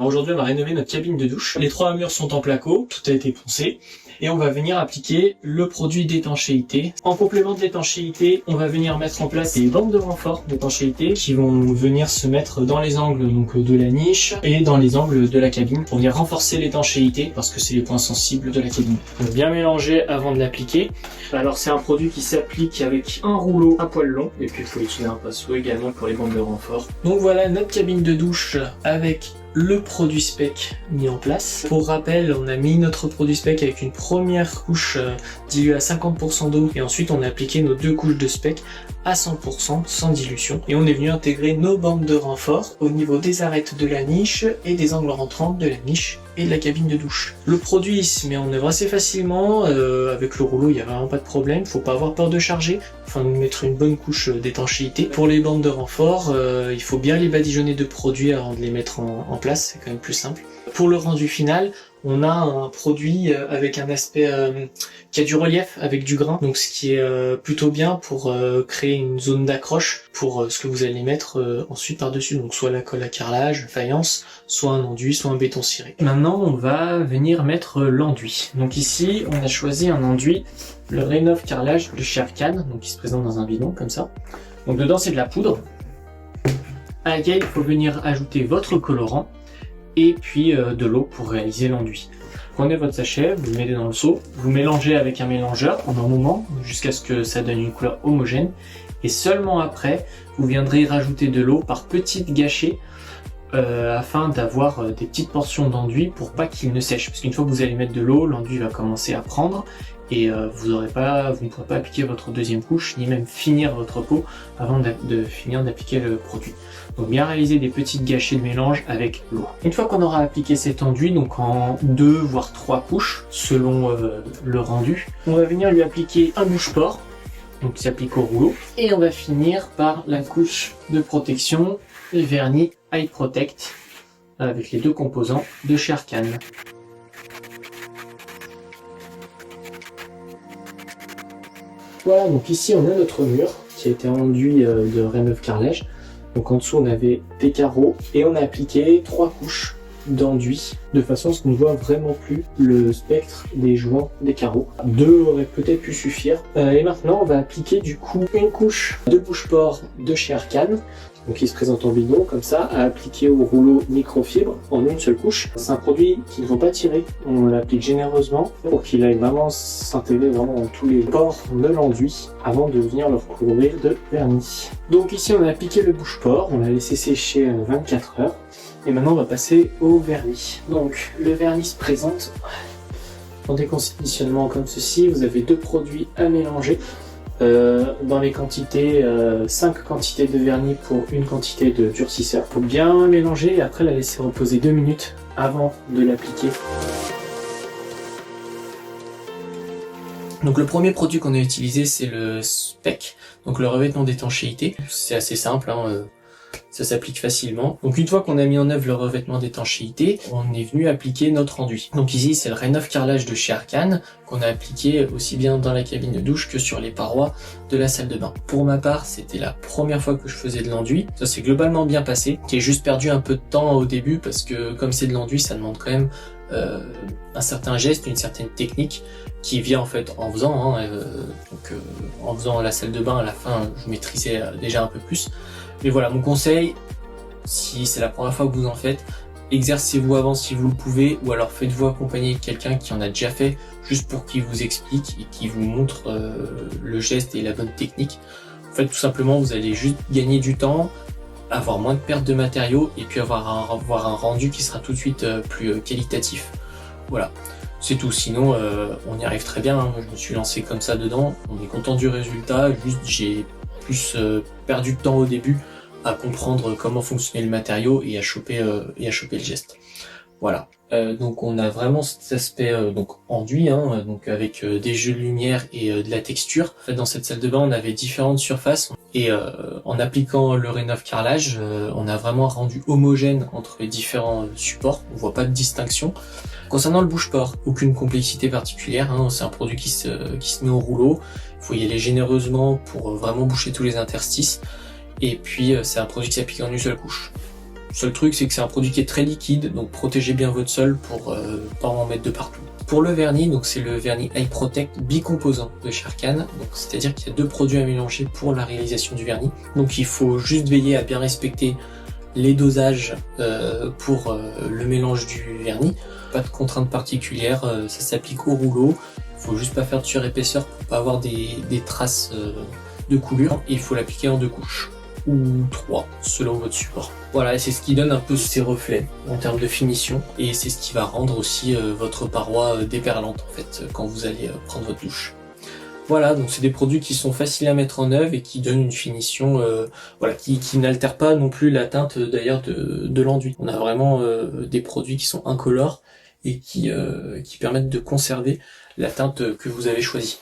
Aujourd'hui, on va rénover notre cabine de douche. Les 3 murs sont en placo, tout a été poncé. Et on va venir appliquer le produit d'étanchéité. En complément de l'étanchéité, on va venir mettre en place des bandes de renfort d'étanchéité qui vont venir se mettre dans les angles donc de la niche et dans les angles de la cabine pour venir renforcer l'étanchéité parce que c'est les points sensibles de la cabine. Donc bien mélanger avant de l'appliquer. Alors c'est un produit qui s'applique avec un rouleau à poil long et puis il faut utiliser un pinceau également pour les bandes de renfort. Donc voilà notre cabine de douche avec le produit spec mis en place. Pour rappel, on a mis notre produit spec avec une première couche diluée à 50% d'eau et ensuite on a appliqué nos 2 couches de spec à 100% sans dilution et on est venu intégrer nos bandes de renfort au niveau des arêtes de la niche et des angles rentrants de la niche et de la cabine de douche. Le produit il se met en œuvre assez facilement, avec le rouleau il n'y a vraiment pas de problème, faut pas avoir peur de charger, enfin de mettre une bonne couche d'étanchéité. Pour les bandes de renfort, il faut bien les badigeonner de produits avant de les mettre en place, c'est quand même plus simple. Pour le rendu final, on a un produit avec un aspect qui a du relief, avec du grain, donc ce qui est plutôt bien pour créer une zone d'accroche pour ce que vous allez mettre ensuite par-dessus, donc soit la colle à carrelage, faïence, soit un enduit, soit un béton ciré. Maintenant on va venir mettre l'enduit. Donc ici on a choisi un enduit, le Rénov carrelage de chez Arcane, donc qui se présente dans un bidon comme ça. Donc dedans c'est de la poudre, à laquelle il faut venir ajouter votre colorant, et puis de l'eau pour réaliser l'enduit. Prenez votre sachet, vous le mettez dans le seau, vous mélangez avec un mélangeur pendant un moment jusqu'à ce que ça donne une couleur homogène et seulement après vous viendrez rajouter de l'eau par petites gâchées afin d'avoir des petites portions d'enduit pour pas qu'il ne sèche, parce qu'une fois que vous allez mettre de l'eau, l'enduit va commencer à prendre et vous ne pourrez pas appliquer votre deuxième couche ni même finir votre pot avant de finir d'appliquer le produit. Donc bien réaliser des petites gâchées de mélange avec l'eau. Une fois qu'on aura appliqué cet enduit, donc en 2 voire 3 couches selon le rendu, on va venir lui appliquer un bouche-port, donc qui s'applique au rouleau, et on va finir par la couche de protection, le vernis Eye Protect avec les 2 composants de chez Arcane. Voilà, donc ici on a notre mur qui a été enduit de Rénov carrelage. Donc en dessous on avait des carreaux et on a appliqué 3 couches d'enduit de façon à ce qu'on ne voit vraiment plus le spectre des joints des carreaux. 2 auraient peut-être pu suffire. Et maintenant on va appliquer du coup une couche de bouche-port de chez Arcane, donc qui se présente en bidon comme ça, à appliquer au rouleau microfibre en une seule couche. C'est un produit qu'il ne faut pas tirer, on l'applique généreusement pour qu'il aille vraiment s'intégrer vraiment dans tous les pores de l'enduit avant de venir le recouvrir de vernis. Donc ici on a appliqué le bouche-port, on l'a laissé sécher 24 heures. Et maintenant on va passer au vernis. Donc le vernis se présente dans des conditionnements comme ceci. Vous avez 2 produits à mélanger dans les quantités, 5 quantités de vernis pour une quantité de durcisseur. Il faut bien mélanger et après la laisser reposer 2 minutes avant de l'appliquer. Donc le premier produit qu'on a utilisé c'est le spec, donc le revêtement d'étanchéité. C'est assez simple, ça s'applique facilement. Donc une fois qu'on a mis en œuvre le revêtement d'étanchéité, on est venu appliquer notre enduit. Donc ici c'est le Rénov carrelage de chez Arcane qu'on a appliqué aussi bien dans la cabine de douche que sur les parois de la salle de bain. Pour ma part, c'était la première fois que je faisais de l'enduit. Ça s'est globalement bien passé. J'ai juste perdu un peu de temps au début parce que comme c'est de l'enduit, ça demande quand même un certain geste, une certaine technique qui vient en fait en faisant. En faisant la salle de bain à la fin, je maîtrisais déjà un peu plus. Mais voilà, mon conseil, si c'est la première fois que vous en faites, exercez-vous avant si vous le pouvez, ou alors faites-vous accompagner de quelqu'un qui en a déjà fait, juste pour qu'il vous explique et qui vous montre le geste et la bonne technique. En fait, tout simplement, vous allez juste gagner du temps, avoir moins de perte de matériaux, et puis avoir un rendu qui sera tout de suite plus qualitatif. Voilà, c'est tout. Sinon, on y arrive très bien. Je me suis lancé comme ça dedans, on est content du résultat, juste j'ai plus perdu de temps au début à comprendre comment fonctionnait le matériau et à choper le geste. Voilà. Donc on a vraiment cet aspect donc enduit, donc avec des jeux de lumière et de la texture. En fait, dans cette salle de bain, on avait différentes surfaces et en appliquant le Rénov carrelage, on a vraiment un rendu homogène entre les différents supports. On voit pas de distinction. Concernant le bouche-port, aucune complexité particulière. C'est un produit qui se met au rouleau. Il faut y aller généreusement pour vraiment boucher tous les interstices. Et puis c'est un produit qui s'applique en une seule couche. Seul truc, c'est que c'est un produit qui est très liquide, donc protégez bien votre sol pour pas en mettre de partout. Pour le vernis, donc c'est le vernis Eye Protect bicomposant de chez Arkan, donc c'est-à-dire qu'il y a 2 produits à mélanger pour la réalisation du vernis. Donc il faut juste veiller à bien respecter les dosages pour le mélange du vernis. Pas de contraintes particulières, ça s'applique au rouleau. Il faut juste pas faire de surépaisseur pour pas avoir des traces de coulure. Et il faut l'appliquer en 2 couches ou 3 selon votre support. Voilà, et c'est ce qui donne un peu ces reflets en termes de finition, et c'est ce qui va rendre aussi votre paroi déperlante en fait quand vous allez prendre votre douche. Voilà, donc c'est des produits qui sont faciles à mettre en œuvre et qui donnent une finition voilà, qui n'altère pas non plus la teinte d'ailleurs de l'enduit. On a vraiment des produits qui sont incolores et qui permettent de conserver la teinte que vous avez choisie.